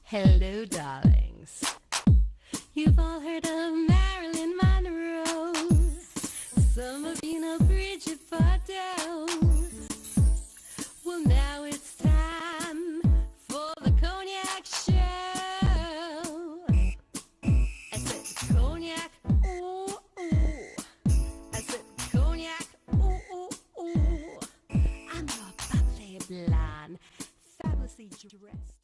Hello, darlings. You've all heard of Marilyn Monroe. Some of you know Bridget Bardot. Well, now it's time for the Cognac show. I said cognac, ooh, ooh. I said cognac, ooh, ooh, ooh. I'm your bubbly blonde, fabulously dressed.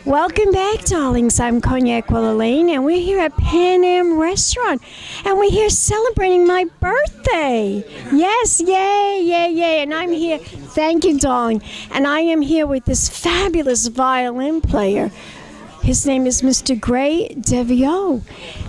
Welcome back, darlings. I'm Cognac Wellerlane, and we're here at Paname Restaurant, and we're here celebrating my birthday. Yes, yay, yay, yay. And I'm here, thank you, darling. And I am here with this fabulous violin player. His name is Mr. Gray Devio,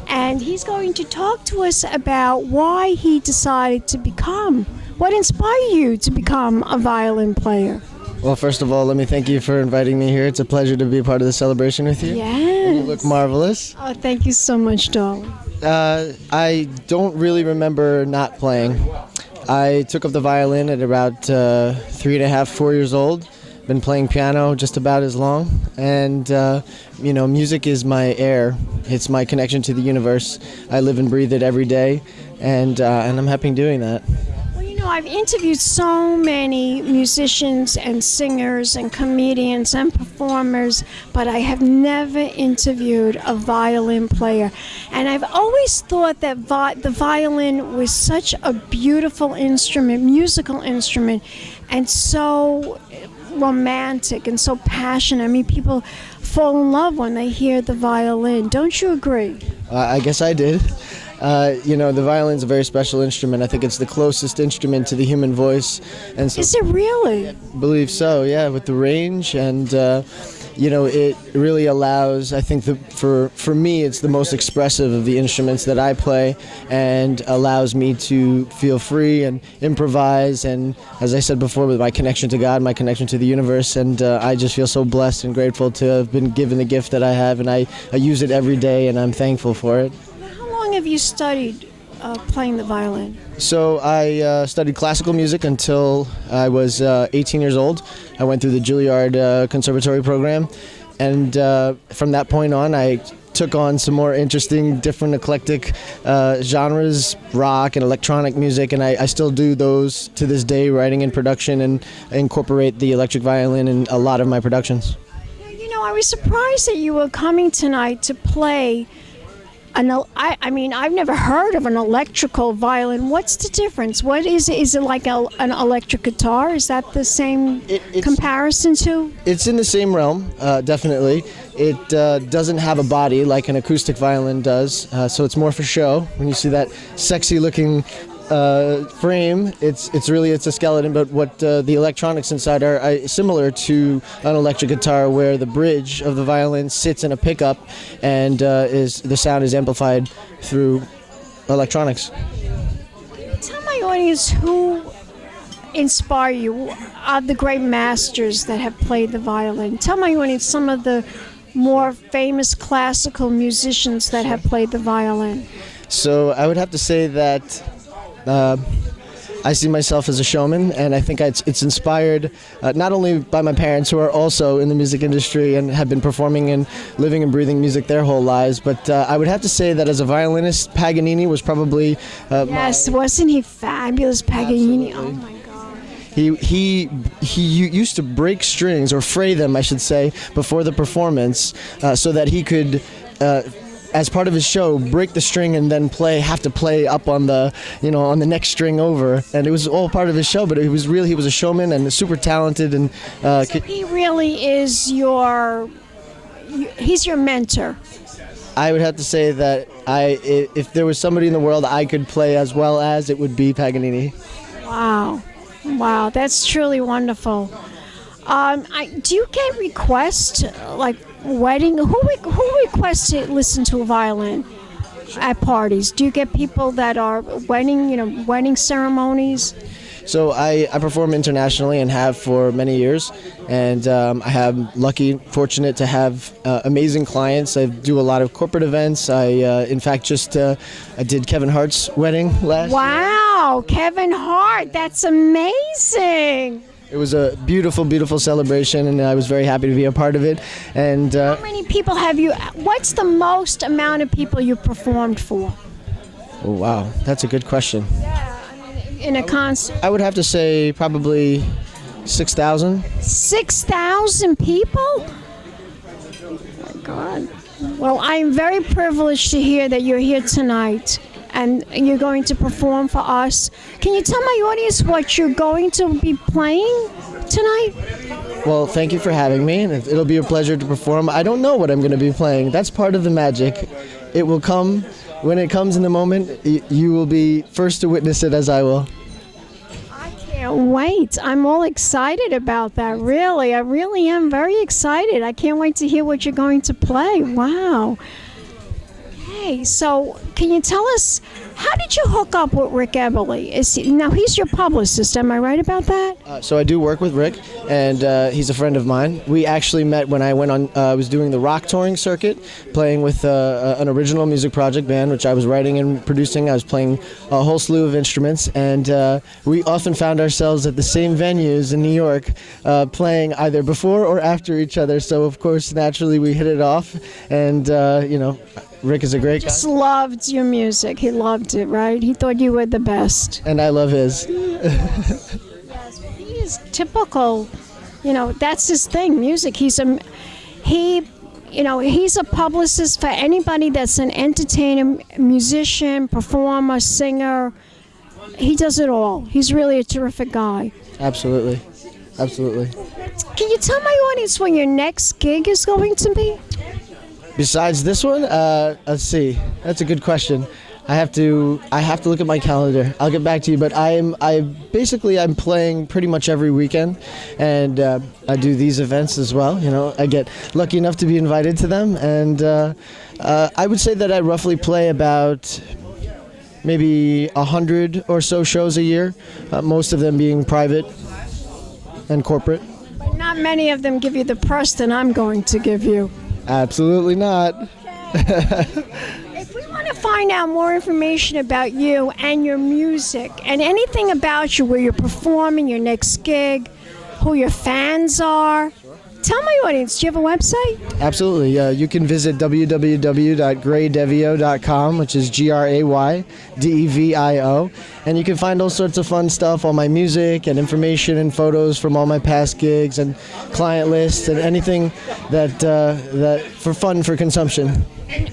and he's going to talk to us about why he decided to become, what inspired you to become a violin player? Well, first of all, let me thank you for inviting me here. It's a pleasure to be a part of the celebration with you. Yes. You look marvelous. Oh, thank you so much, darling. I don't really remember not playing. I took up the violin at about 3.5, 4 years old. Been playing piano just about as long. And, music is my air. It's my connection to the universe. I live and breathe it every day, and I'm happy doing that. I've interviewed so many musicians and singers and comedians and performers, but I have never interviewed a violin player. And I've always thought that the violin was such a beautiful instrument, musical instrument, and so romantic and so passionate. I mean, people fall in love when they hear the violin. Don't you agree? I guess I did. The violin's a very special instrument. I think it's the closest instrument to the human voice. And so, is it really? I believe so, yeah, with the range. And, it really allows, I think, for me, it's the most expressive of the instruments that I play, and allows me to feel free and improvise. And as I said before, with my connection to God, my connection to the universe, and I just feel so blessed and grateful to have been given the gift that I have, and I use it every day, and I'm thankful for it. How long have you studied playing the violin? So I studied classical music until I was 18 years old. I went through the Juilliard Conservatory program, and from that point on, I took on some more interesting, different, eclectic genres, rock and electronic music, and I still do those to this day, writing in production, and incorporate the electric violin in a lot of my productions. I was surprised that you were coming tonight to play. I mean, I've never heard of an electrical violin. What's the difference? What is it? Is it like an electric guitar? Is that the same comparison to? It's in the same realm, definitely. It doesn't have a body like an acoustic violin does, so it's more for show. When you see that sexy-looking frame, it's a skeleton, but what the electronics inside are similar to an electric guitar, where the bridge of the violin sits in a pickup, and the sound is amplified through electronics. Tell my audience who inspire you, are the great masters that have played the violin. Tell my audience some of the more famous classical musicians that have played the violin. So I would have to say that I see myself as a showman, and I think it's inspired not only by my parents, who are also in the music industry and have been performing and living and breathing music their whole lives, but I would have to say that as a violinist, Paganini was probably yes, wasn't he fabulous, Paganini? Absolutely. Oh my God. He used to break strings, or fray them, I should say, before the performance, so that he could, as part of his show, break the string and then have to play up on the, on the next string over. And it was all part of his show, but he was a showman and super talented. And so he really is he's your mentor. I would have to say that if there was somebody in the world I could play as well as, it would be Paganini. Wow, that's truly wonderful. Do you get requests, like wedding? Who requests to listen to a violin at parties? Do you get people that are wedding ceremonies? So I perform internationally and have for many years, and I have fortunate to have amazing clients. I do a lot of corporate events. In fact, I did Kevin Hart's wedding last year. Wow, Kevin Hart, that's amazing. It was a beautiful, beautiful celebration, and I was very happy to be a part of it. And how many people what's the most amount of people you performed for? Oh, wow, that's a good question. Yeah, in a concert. I would have to say probably 6,000. 6,000 people? Oh my God. Well, I'm very privileged to hear that you're here tonight and you're going to perform for us. Can you tell my audience what you're going to be playing tonight? Well, thank you for having me, and it'll be a pleasure to perform. I don't know what I'm going to be playing. That's part of the magic. It will come. When it comes in the moment, you will be first to witness it, as I will. I can't wait. I'm all excited about that, really. I really am very excited. I can't wait to hear what you're going to play. Wow. Okay, so can you tell us, how did you hook up with Rick Eberly? Now, he's your publicist, am I right about that? So I do work with Rick, and he's a friend of mine. We actually met when I went on, I was doing the rock touring circuit, playing with an original music project band, which I was writing and producing. I was playing a whole slew of instruments, and we often found ourselves at the same venues in New York, playing either before or after each other. So, of course, naturally, we hit it off, and, Rick is a great guy. He just loved your music. He loved it, right? He thought you were the best. And I love his. Yes, he is typical. That's his thing, music. He's a publicist for anybody that's an entertainer, musician, performer, singer. He does it all. He's really a terrific guy. Absolutely. Absolutely. Can you tell my audience when your next gig is going to be? Besides this one, let's see. That's a good question. I have to look at my calendar. I'll get back to you. But I'm playing pretty much every weekend, and I do these events as well. I get lucky enough to be invited to them, and I would say that I roughly play about maybe 100 or so shows a year. Most of them being private and corporate. But not many of them give you the press that I'm going to give you. Absolutely not. If we want to find out more information about you and your music and anything about you, where you're performing, your next gig, who your fans are. Tell my audience, do you have a website? Absolutely. You can visit www.graydevio.com, which is GRAYDEVIO, and you can find all sorts of fun stuff, all my music and information and photos from all my past gigs and client lists and anything that for fun for consumption.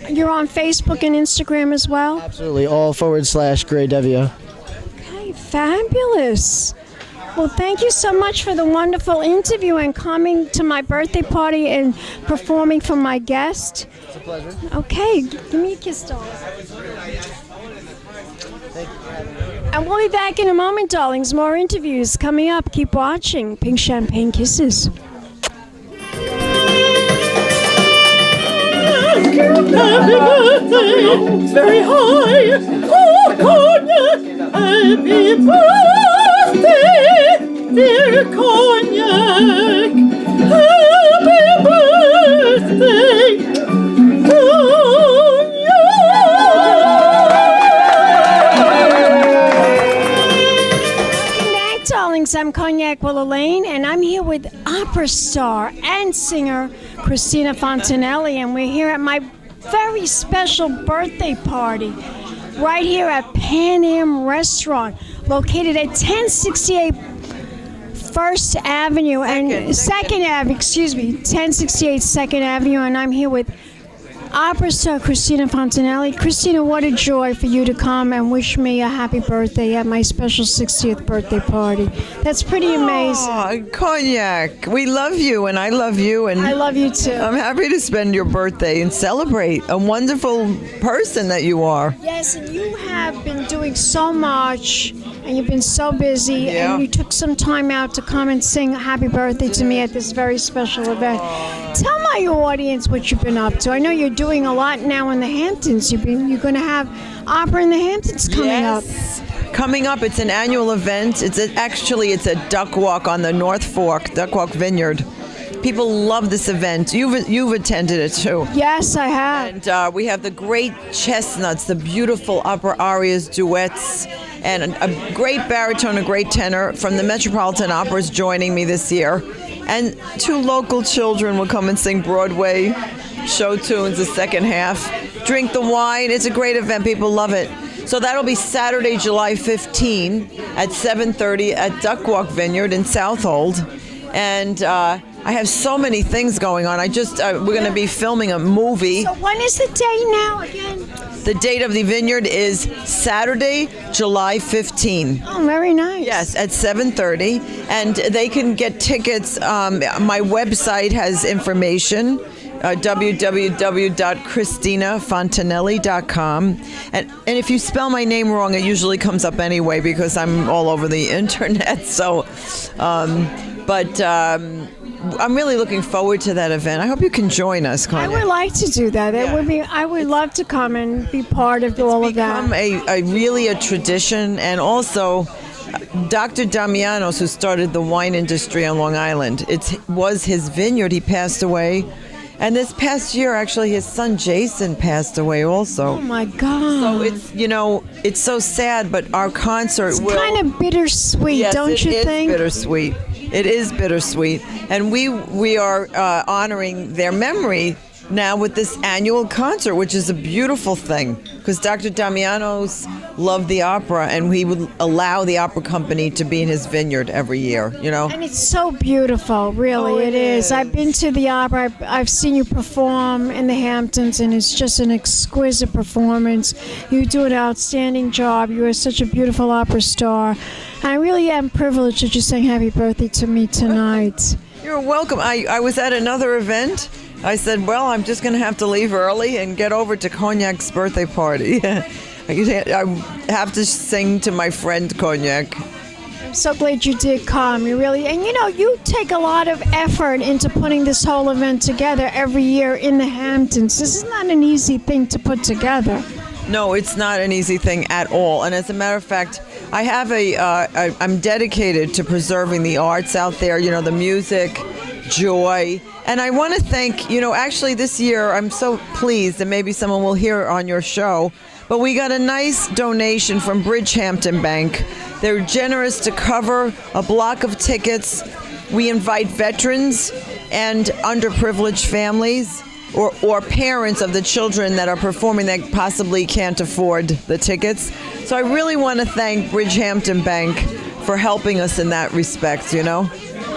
You're on Facebook and Instagram as well? Absolutely. All /GrayDevio. Okay, fabulous. Well, thank you so much for the wonderful interview and coming to my birthday party and performing for my guest. It's a pleasure. Okay, give me a kiss, darling. Thank you for having me. And we'll be back in a moment, darlings. More interviews coming up. Keep watching. Pink Champagne Kisses. Happy birthday, very high, oh, Cognac. Happy birthday, dear Cognac. Happy birthday, Cognac. Darlings, I'm Cognac Wellerlane, and I'm here with opera star and singer Cristina Fontanelli, and we're here at my very special birthday party right here at Paname Restaurant, located at 1068 First Avenue and Second Avenue, 1068 Second Avenue, and I'm here with opera star Cristina Fontanelli. Cristina, what a joy for you to come and wish me a happy birthday at my special 60th birthday party. That's pretty amazing. Oh, Cognac, we love you and I love you, and I love you too. I'm happy to spend your birthday and celebrate a wonderful person that you are. Yes, and you have been doing so much, and you've been so busy, Yeah. and you took some time out to come and sing happy birthday to me at this very special event. Tell my audience what you've been up to. I know you're doing a lot now in the Hamptons. You're going to have opera in the Hamptons coming up. Coming up, it's an annual event. It's a duck walk on the North Fork, Duck Walk Vineyard. People love this event. You've attended it too. Yes, I have. And we have the great chestnuts, the beautiful opera arias, duets, and a great baritone, a great tenor from the Metropolitan Opera is joining me this year. And 2 local children will come and sing Broadway show tunes the second half. Drink the wine. It's a great event. People love it. So that'll be Saturday, July 15 at 7:30 at Duck Walk Vineyard in Southold. And I have so many things going on. We're going to be filming a movie. So when is the date now again? The date of the vineyard is Saturday, July 15. Oh, very nice. Yes, at 7:30, and they can get tickets. My website has information, www.CristinaFontanelli.com, and if you spell my name wrong, it usually comes up anyway because I'm all over the internet. So, I'm really looking forward to that event. I hope you can join us, Cognac. I would like to do that. I would love to come and be part of all of that. It's become a tradition, and also Dr. Damianos, who started the wine industry on Long Island, it was his vineyard. He passed away. And this past year, actually, his son Jason passed away also. Oh my God! So it's so sad, but our concert will kind of bittersweet, yes, don't you think? Bittersweet. It is bittersweet, and we are honoring their memory now with this annual concert, which is a beautiful thing because Dr. Damianos loved the opera, and he would allow the opera company to be in his vineyard every year, And it's so beautiful, really, it is. I've been to the opera. I've seen you perform in the Hamptons, and it's just an exquisite performance. You do an outstanding job. You are such a beautiful opera star. I really am privileged that you sang happy birthday to me tonight. You're welcome. I was at another event. I said, well, I'm just going to have to leave early and get over to Cognac's birthday party. I have to sing to my friend Cognac. I'm so glad you did come. You really, and you take a lot of effort into putting this whole event together every year in the Hamptons. This is not an easy thing to put together. No, it's not an easy thing at all. And as a matter of fact, I have I'm dedicated to preserving the arts out there, the music, joy. And I want to thank, actually this year I'm so pleased, and maybe someone will hear on your show, but we got a nice donation from Bridgehampton Bank. They're generous to cover a block of tickets we invite veterans and underprivileged families or parents of the children that are performing that possibly can't afford the tickets. So I really want to thank Bridgehampton Bank for helping us in that respect, you know.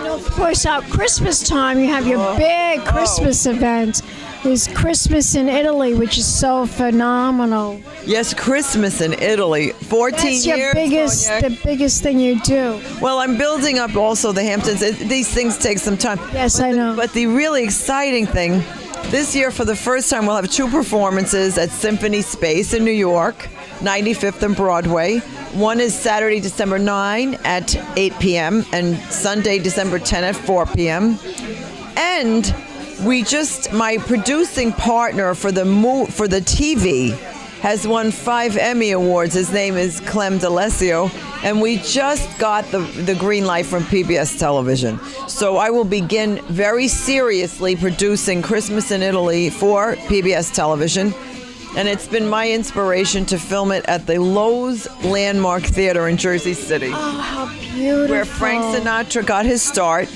Of course, at Christmas time, you have your big Christmas event. There's Christmas in Italy, which is so phenomenal. Yes, Christmas in Italy. 14 That's your years. the biggest thing you do. Well, I'm building up also the Hamptons. These things take some time. Yes, I know. But the really exciting thing, this year for the first time, we'll have 2 performances at Symphony Space in New York, 95th and Broadway. One is Saturday, December 9 at 8 p.m. and Sunday, December 10 at 4 p.m. And my producing partner for the TV has won 5 Emmy Awards. His name is Clem D'Alessio, and we just got the green light from PBS Television. So I will begin very seriously producing Christmas in Italy for PBS Television. And it's been my inspiration to film it at the Lowe's Landmark Theater in Jersey City. Oh, how beautiful. Where Frank Sinatra got his start.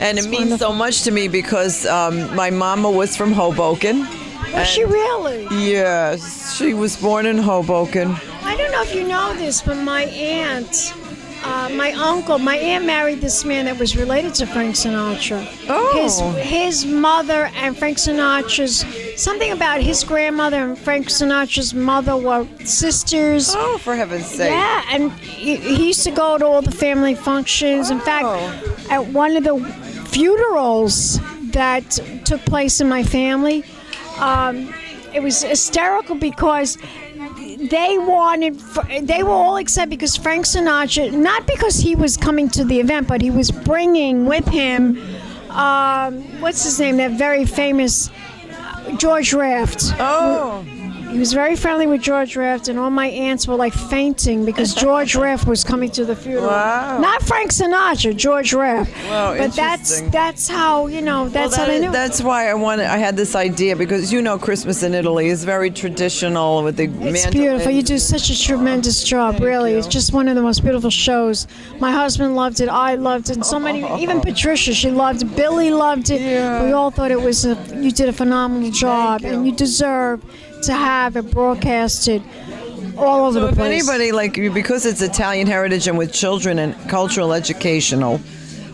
And it means so much to me because my mama was from Hoboken. Was she really? Yes, she was born in Hoboken. I don't know if you know this, but my aunt married this man that was related to Frank Sinatra. Oh. His mother and Frank Sinatra's, something about his grandmother and Frank Sinatra's mother were sisters. Oh, for heaven's sake. Yeah, and he used to go to all the family functions. In fact, at one of the funerals that took place in my family, it was hysterical because they were all excited because Frank Sinatra, not because he was coming to the event, but he was bringing with him, what's his name, that very famous George Raft. Oh. He was very friendly with George Raft, and all my aunts were like fainting because George Raft was coming to the funeral. Wow. Not Frank Sinatra, George Raft. Wow, but that's how, that's how they knew. That's why I had this idea because Christmas in Italy is very traditional with the It's beautiful. You do such a tremendous job, really. It's just one of the most beautiful shows. My husband loved it. I loved it. And so many, even Patricia, she loved it. Billy loved it. Yeah. We all thought you did a phenomenal job, and you deserve to have it broadcasted all over the place. Anybody because it's Italian heritage and with children and cultural educational,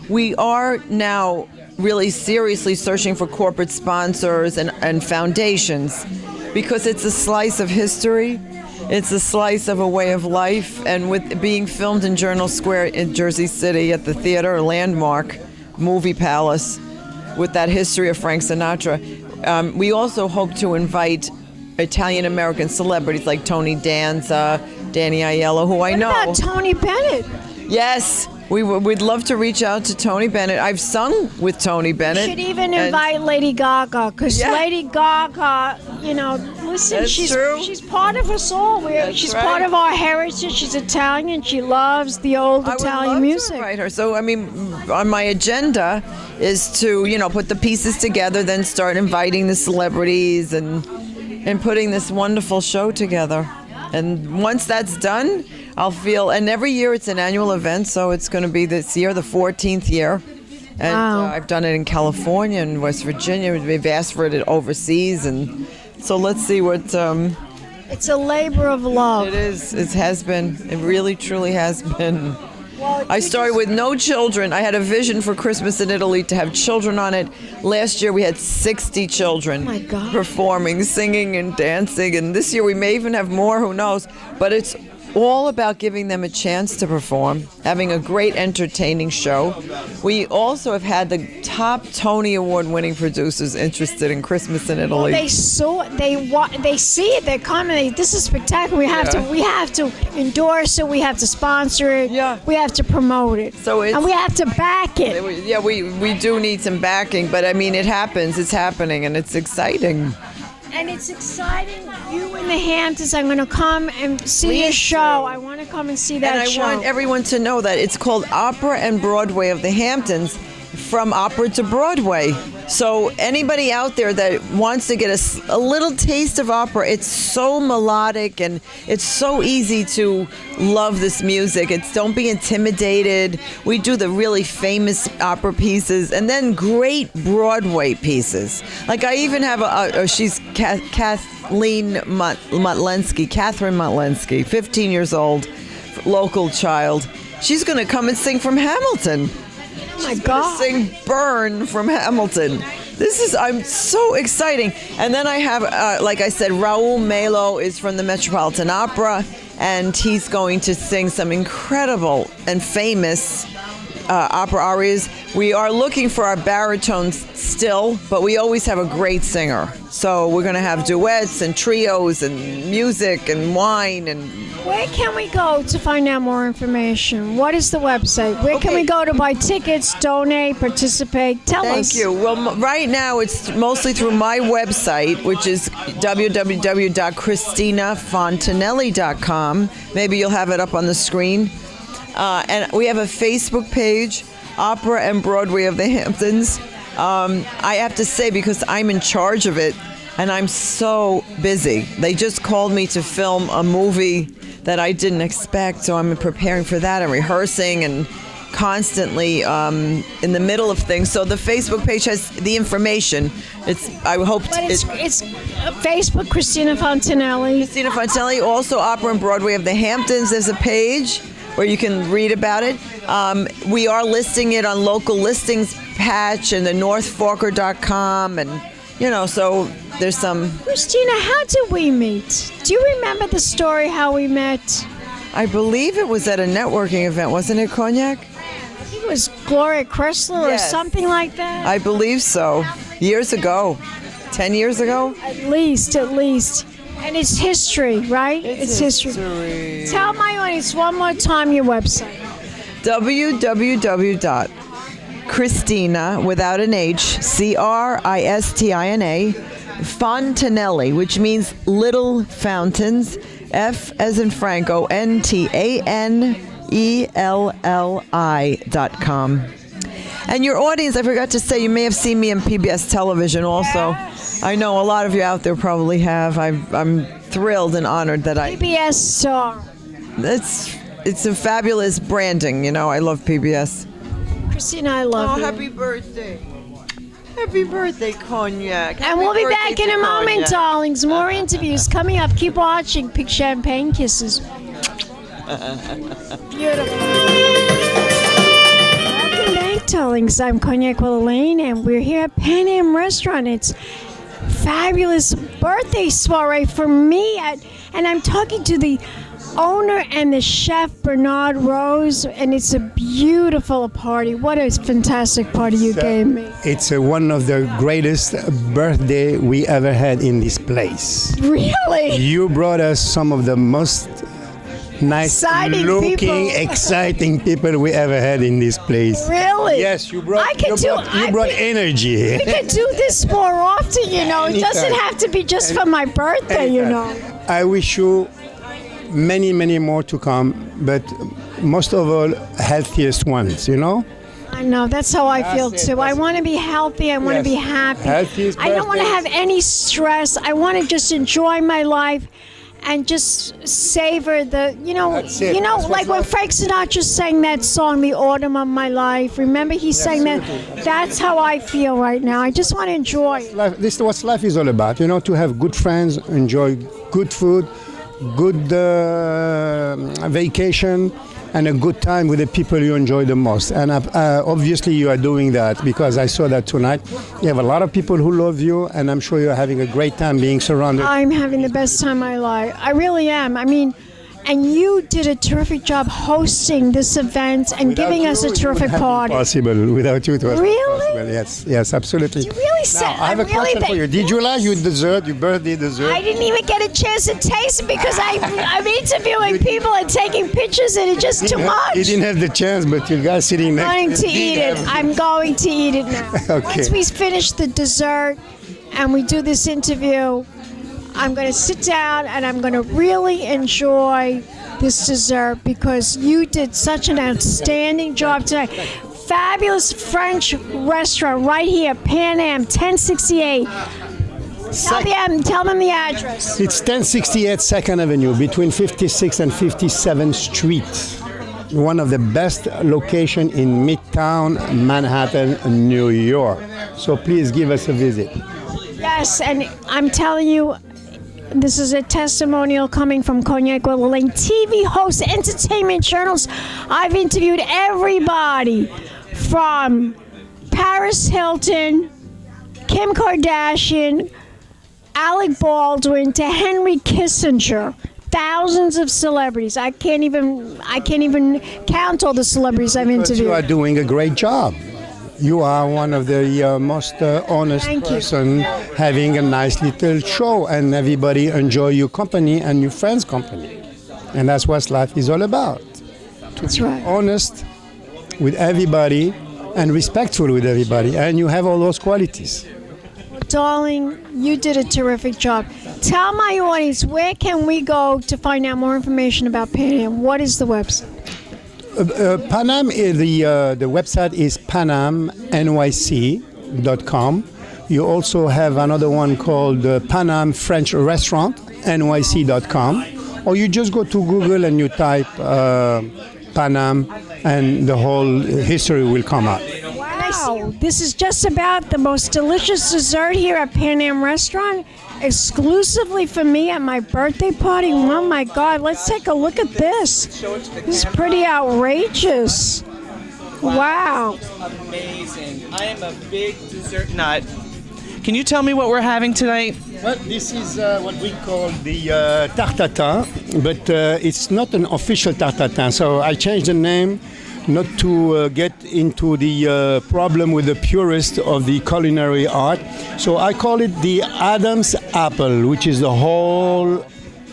we are now really seriously searching for corporate sponsors and foundations because it's a slice of history. It's a slice of a way of life, and with being filmed in Journal Square in Jersey City at the theater Landmark Movie Palace with that history of Frank Sinatra, we also hope to invite Italian-American celebrities like Tony Danza, Danny Aiello, who I know. What about Tony Bennett? Yes, we'd love to reach out to Tony Bennett. I've sung with Tony Bennett. You should even invite Lady Gaga, because Lady Gaga, listen, That's true. She's part of us all. She's part of our heritage. She's Italian. She loves the old Italian music. I would love to invite her. So, on my agenda is to, put the pieces together, then start inviting the celebrities and putting this wonderful show together. And once that's done, and every year it's an annual event, so it's going to be this year, the 14th year. And I've done it in California and West Virginia. We've asked for it overseas, and so let's see what... it's a labor of love. It is. It has been. It really, truly has been. I started with no children. I had a vision for Christmas in Italy to have children on it. Last year we had 60 children performing, singing and dancing. And this year we may even have more, who knows. But it's all about giving them a chance to perform, having a great entertaining show. We also have had the top Tony Award winning producers interested in Christmas in Italy. They see it, they come and this is spectacular. We have to endorse it, we have to sponsor it, we have to promote it. And we have to back it. We do need some backing, but it happens, it's happening, and it's exciting. And it's exciting. You in the Hamptons, I'm going to come and see your show. I want to come and see that show. And I want everyone to know that it's called Opera and Broadway of the Hamptons. from opera to Broadway. So anybody out there that wants to get a little taste of opera, it's so melodic and it's so easy to love this music. Don't be intimidated. We do the really famous opera pieces and then great Broadway pieces. Like I even have she's Catherine Mutlensky, 15 years old, local child. She's going to come and sing from Hamilton. Oh my God. Sing Burn from Hamilton. I'm so exciting. And then I have, like I said, Raul Melo is from the Metropolitan Opera, and he's going to sing some incredible and famous opera arias. We are looking for our baritones still, but we always have a great singer. So we're going to have duets and trios and music and wine. And where can we go to find out more information? What is the website? Where can we go to buy tickets, donate, participate? Tell us. Thank you. Well, right now it's mostly through my website, which is www.CristinaFontanelli.com. Maybe you'll have it up on the screen. And we have a Facebook page, Opera and Broadway of the Hamptons. I have to say, because I'm in charge of it, and I'm so busy. They just called me to film a movie that I didn't expect, so I'm preparing for that and rehearsing and constantly in the middle of things. So the Facebook page has the information. It's Facebook, Cristina Fontanelli. Cristina Fontanelli, also Opera and Broadway of the Hamptons. There's a page where you can read about it. We are listing it on local listings patch and the northforker.com, and so there's some. Cristina, how did we meet? Do you remember the story how we met? I believe it was at a networking event, wasn't it, Cognac? I think it was Gloria Kressler or something like that. I believe so. Years ago. 10 years ago? At least. And it's history, right? It's history. Tell my audience one more time your website. www.Cristina, without an H, Cristina, Fontanelli, which means little fountains, F as in Franco, NTANELLI.com. And your audience, I forgot to say, you may have seen me on PBS television also. Yes. I know a lot of you out there probably have. I'm thrilled and honored that PBS star. It's a fabulous branding, I love PBS. Cristina, I love you. Happy birthday. Happy birthday, Cognac. And we'll be back in a moment, darlings. More interviews coming up. Keep watching. Big champagne kisses. Beautiful. Welcome back, darlings. I'm Cognac Wellerlane, and we're here at Paname Restaurant. It's fabulous birthday soiree for me, and I'm talking to the owner and the chef, Bernard Rose, and it's a beautiful party. What a fantastic party you gave me. It's one of the greatest birthday we ever had in this place. Really? You brought us some of the most nice-looking, exciting people we ever had in this place. Really? Yes, you brought energy. We could do this more often, It doesn't have to be just for my birthday, I wish you many, many more to come, but most of all, healthiest ones, I know, that's how I feel too. I want to be healthy, I want to be happy. I don't want to have any stress. I want to just enjoy my life and just savor the, like when Frank Sinatra sang that song, The Autumn of My Life. Remember he sang that? That's how I feel right now. I just want to enjoy it. This is what life is all about, to have good friends, enjoy good food, good vacation, and a good time with the people you enjoy the most. And obviously you are doing that, because I saw that tonight. You have a lot of people who love you, and I'm sure you're having a great time being surrounded. I'm having the best time of my life. I really am. And you did a terrific job hosting this event and giving us a terrific party. Possible without you, it was really? Possible. Yes, absolutely. You really said. I have a question for you. Did you like your dessert, your birthday dessert? I didn't even get a chance to taste it because I'm interviewing people and taking pictures, and it's just too much. You didn't have the chance, but you guys sitting next. I'm going to eat it now. Okay. Once we finish the dessert and we do this interview, I'm going to sit down and I'm going to really enjoy this dessert because you did such an outstanding job tonight. fabulous French restaurant right here, Paname, 1068. Tell them the address. It's 1068 2nd Avenue, between 56th and 57th Street. One of the best locations in Midtown, Manhattan, New York. So please give us a visit. Yes, and I'm telling you, this is a testimonial coming from Cognac Wellerlane, TV host, entertainment journals. I've interviewed everybody from Paris Hilton, Kim Kardashian, Alec Baldwin to Henry Kissinger. Thousands of celebrities. I can't even count all the celebrities I've interviewed. You are doing a great job. You are one of the most honest person having a nice little show, and everybody enjoy your company and your friends' company. And that's what life is all about. That's right. Honest with everybody and respectful with everybody, and you have all those qualities. Darling, you did a terrific job. Tell my audience, where can we go to find out more information about Paname? What is the website? Paname, the website is panamnyc.com. You also have another one called Paname French Restaurant, nyc.com. Or you just go to Google and you type Paname and the whole history will come up. Wow, this is just about the most delicious dessert here at Paname Restaurant, exclusively for me at my birthday party. Oh my God, let's take a look at this. This is pretty outrageous. Wow. Amazing. I am a big dessert nut. Can you tell me what we're having tonight? Well, this is what we call the tartatin, but it's not an official tartatin, so I changed the name not to get into the problem with the purist of the culinary art. So I call it the Adam's apple, which is the whole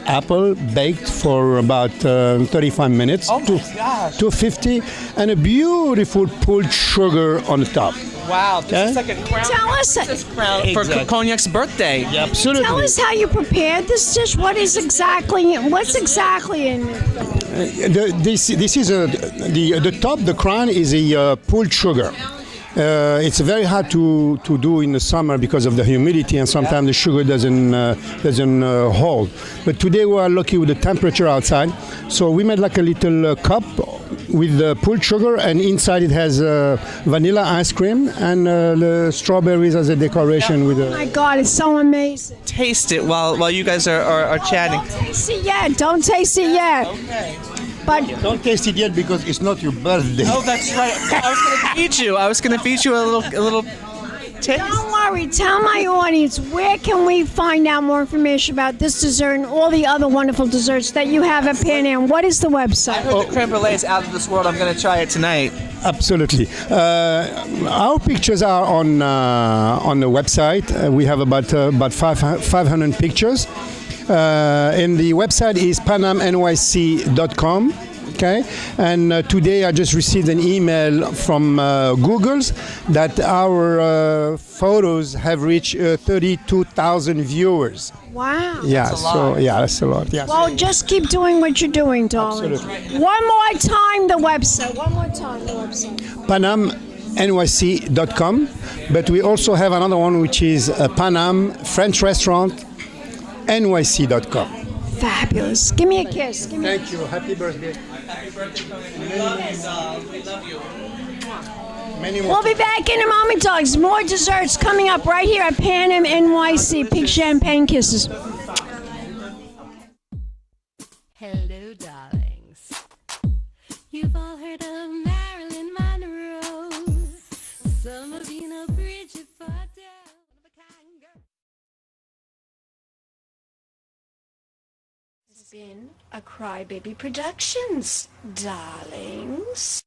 apple baked for about 35 minutes to 250, and a beautiful pulled sugar on the top. Wow, this is like a crown. Tell us For Cognac's birthday. Yeah, absolutely. Tell us how you prepared this dish. What's exactly in it? This is the top. The crown is a pulled sugar. It's very hard to do in the summer because of the humidity, and sometimes the sugar doesn't hold. But today we are lucky with the temperature outside, so we made like a little cup with the pulled sugar, and inside it has vanilla ice cream and the strawberries as a decoration. With Oh my God, it's so amazing. Taste it while you guys are chatting. Don't taste it yet. Don't taste it yet. Okay. But don't taste it yet because it's not your birthday. Oh, that's right. I was going to feed you. I was going to feed you a little taste. don't worry. Tell my audience, where can we find out more information about this dessert and all the other wonderful desserts that you have at Paname? What is the website? I heard the creme brulee is out of this world. I'm going to try it tonight. Absolutely. Our pictures are on the website. We have about 500 pictures. And the website is panamnyc.com. Okay, and today I just received an email from Google's that our photos have reached 32,000 viewers. Wow. Yeah, That's a lot. that's a lot. Yeah. Well, just keep doing what you're doing, darling. Absolutely. One more time, the website. One more time, the website. panamnyc.com, but we also have another one which is Paname French Restaurant nyc.com. Fabulous. Give me a kiss. Give me Thank you. Happy birthday. Happy birthday, Cognac. We love you, doll. We love you. Many more. We'll be back in a moment, dogs. More desserts coming up right here at Paname NYC. Pink champagne kisses. Hello, darlings. You've all heard of Marilyn Monroe. Some of you know Bridget Fordell. One of a kind girl. This has been a Crybaby Productions, darlings.